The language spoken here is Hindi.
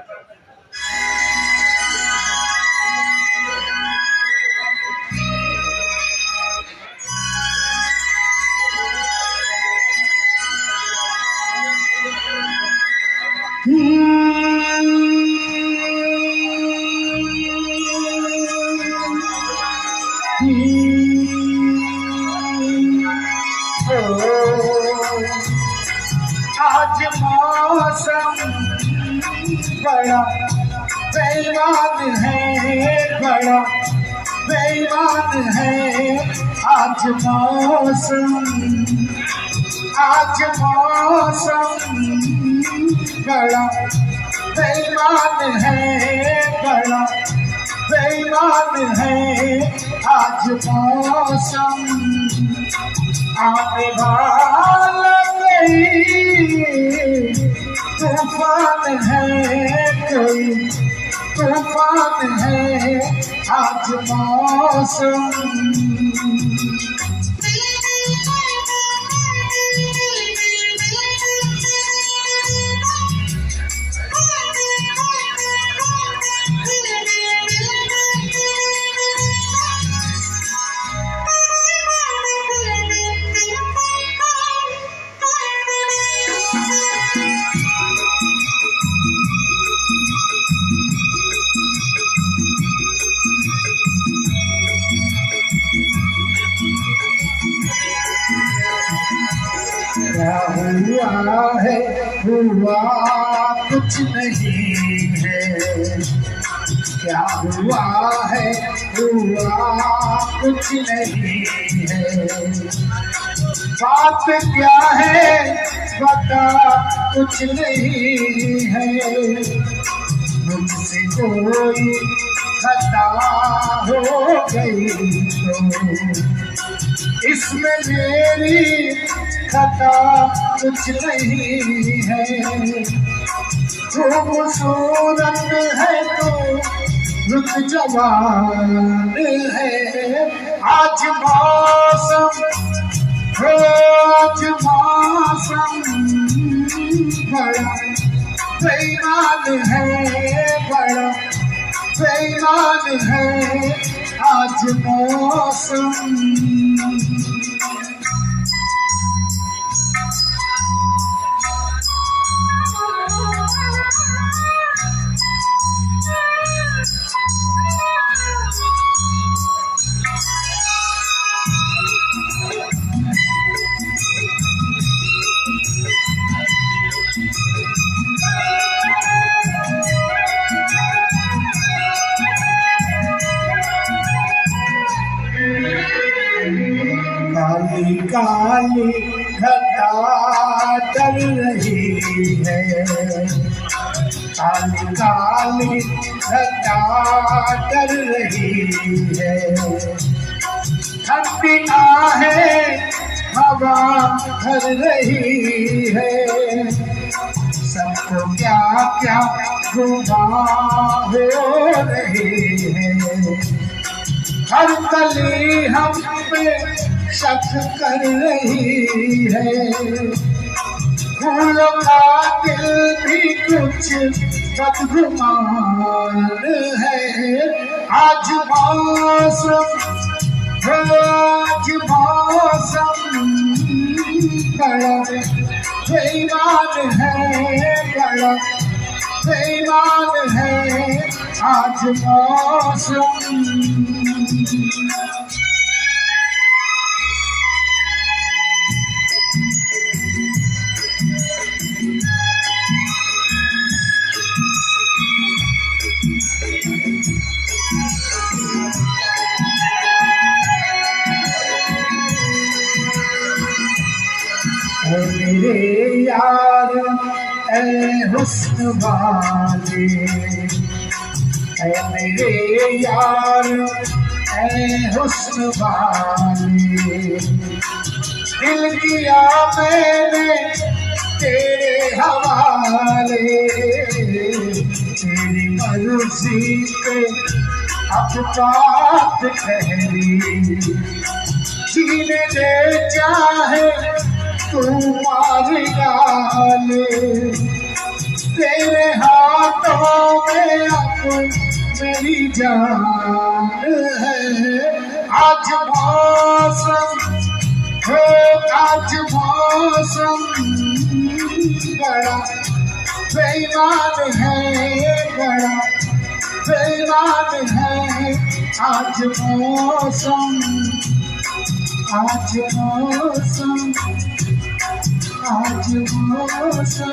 आज मौसम बड़ा बेईमान है, बड़ा बेईमान है। आज मौसम बड़ा बेईमान है, बड़ा बेईमान है। आज मौसम आने वाला तूफान है, कोई तूफान है। आज मौसम क्या हुआ है, हुआ कुछ नहीं है। क्या हुआ है, हुआ कुछ नहीं है। बात क्या है बता, कुछ नहीं है। मुझसे कोई खता हो गई तो इसमें मेरी खता कुछ नहीं है। खूबसूरत है तो रुत जवान है। आज मौसम बड़ा बेईमान है, बड़ा बेईमान है। आज मौसम काली काली घटा डर रही है। काली काली घटा डर रही है। ठंडी आहें हवा भर रही है। सबको क्या क्या गुमां हो रही है। हर कली हम पे शक कर रही है। फूलों का दिल भी कुछ बदगुमान है। आज मौसम बड़ा बेईमान है, बड़ा बेईमान है। आज मौसम मेरे यार ऐ हुस्न वाले, ऐ मेरे यार ऐ हुस्न वाले। दिल दिया मैंने तेरे हवाले। तेरी मर्जी पे अब बात ठहरी। जीने दे चाहे तू मार डाले। तेरे हाथों मेरी जान है। आज मौसम हो, आज मौसम बड़ा बेईमान है, बड़ा बेईमान है। आज मौसम, आज मौसम, आज मौसम